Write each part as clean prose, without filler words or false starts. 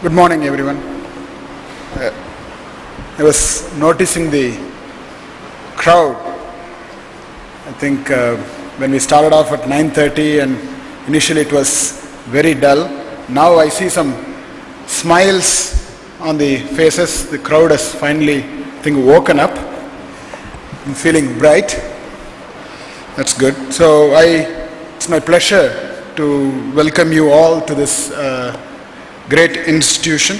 Good morning, everyone. I was noticing the crowd. I think when we started off at 9:30 and initially it was very dull. Now I see some smiles on the faces. The crowd has finally, I think, woken up. I'm feeling bright. That's good. So it's my pleasure to welcome you all to this great institution.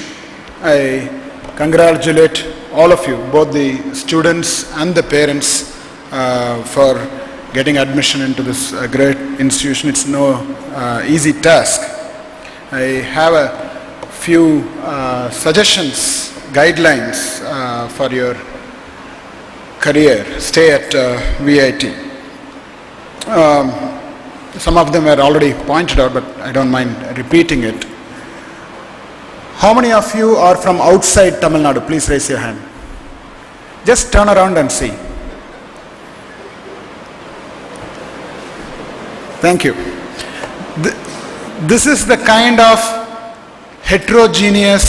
I congratulate all of you, both the students and the parents, for getting admission into this great institution. It's no easy task. I have a few suggestions, guidelines for your career. Stay at VIT. Some of them were already pointed out, but I don't mind repeating it. How many of you are from outside Tamil Nadu? Please raise your hand. Just turn around and see. Thank you. This is the kind of heterogeneous,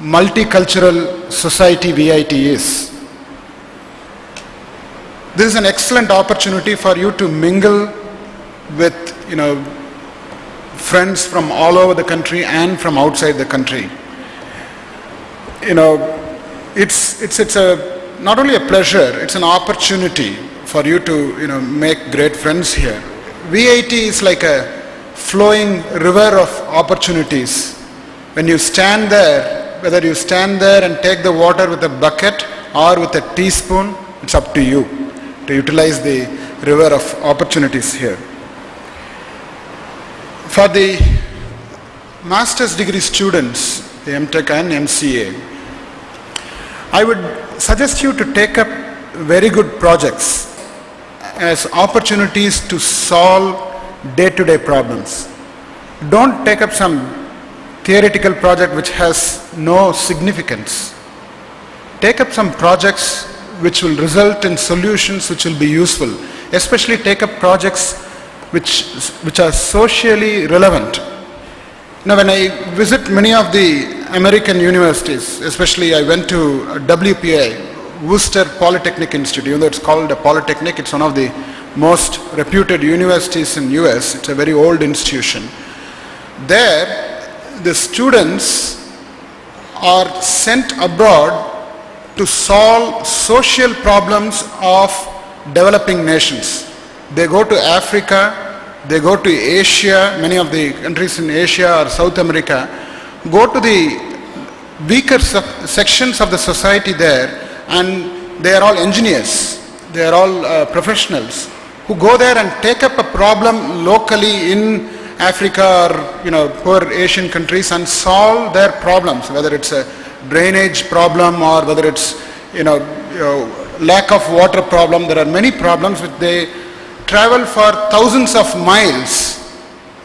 multicultural society VIT is. This is an excellent opportunity for you to mingle with, friends from all over the country and from outside the country. It's a not only a pleasure, it's an opportunity for you to make great friends here. VIT is like a flowing river of opportunities. When you stand there, whether you stand there and take the water with a bucket or with a teaspoon, it's up to you to utilize the river of opportunities here. For the master's degree students, the MTech and MCA, I would suggest you to take up very good projects as opportunities to solve day-to-day problems. Don't take up some theoretical project which has no significance. Take up some projects which will result in solutions which will be useful. Especially take up projects which are socially relevant. Now, when I visit many of the American universities, especially I went to WPI, Worcester Polytechnic Institute. Even though it's called a polytechnic, it's one of the most reputed universities in US. It's a very old institution. There, the students are sent abroad to solve social problems of developing nations. They go to Africa, they go to Asia, many of the countries in Asia or South America, go to the weaker sections of the society there, and they are all engineers, they are all professionals who go there and take up a problem locally in Africa or poor Asian countries and solve their problems, whether it's a drainage problem or whether it's lack of water problem. There are many problems which they travel for thousands of miles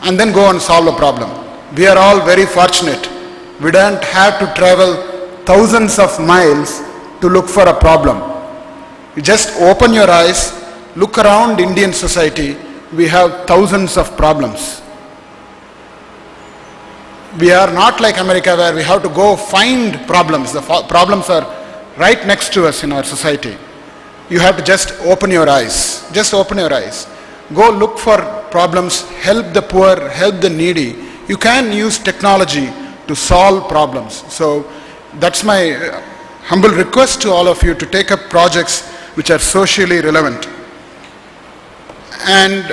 and then go and solve a problem. We are all very fortunate. We don't have to travel thousands of miles to look for a problem. You just open your eyes, look around Indian society, we have thousands of problems. We are not like America where we have to go find problems. The problems are right next to us in our society. You have to just open your eyes. Just open your eyes. Go look for problems, help the poor, help the needy. You can use technology to solve problems. So that's my humble request to all of you to take up projects which are socially relevant. And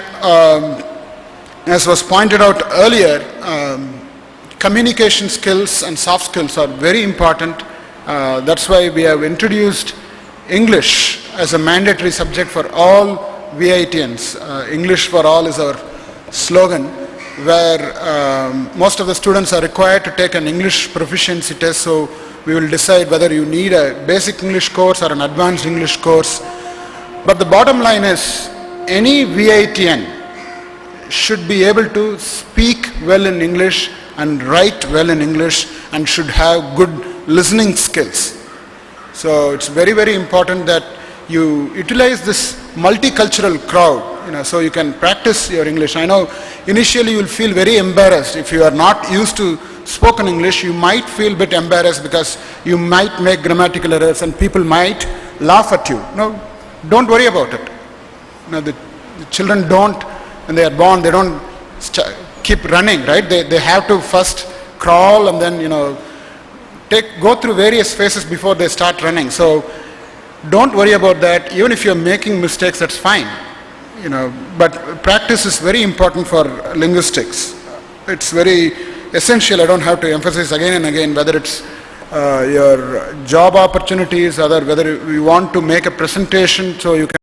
as was pointed out earlier, communication skills and soft skills are very important. That's why we have introduced English as a mandatory subject for all VITians. English for all is our slogan, where most of the students are required to take an English proficiency test. So we will decide whether you need a basic English course or an advanced English course. But the bottom line is, any VITian should be able to speak well in English and write well in English and should have good listening skills. So it's very, very important that you utilize this multicultural crowd, so you can practice your English. I know initially you will feel very embarrassed if you are not used to spoken English, you might feel a bit embarrassed because you might make grammatical errors and people might laugh at you. No, don't worry about it. No, the children don't, when they are born, they don't keep running, right? They have to first crawl and then, go through various phases before they start running. So don't worry about that. Even if you're making mistakes, that's fine. But practice is very important for linguistics. It's very essential. I don't have to emphasize again and again, whether it's your job opportunities, whether you want to make a presentation so you can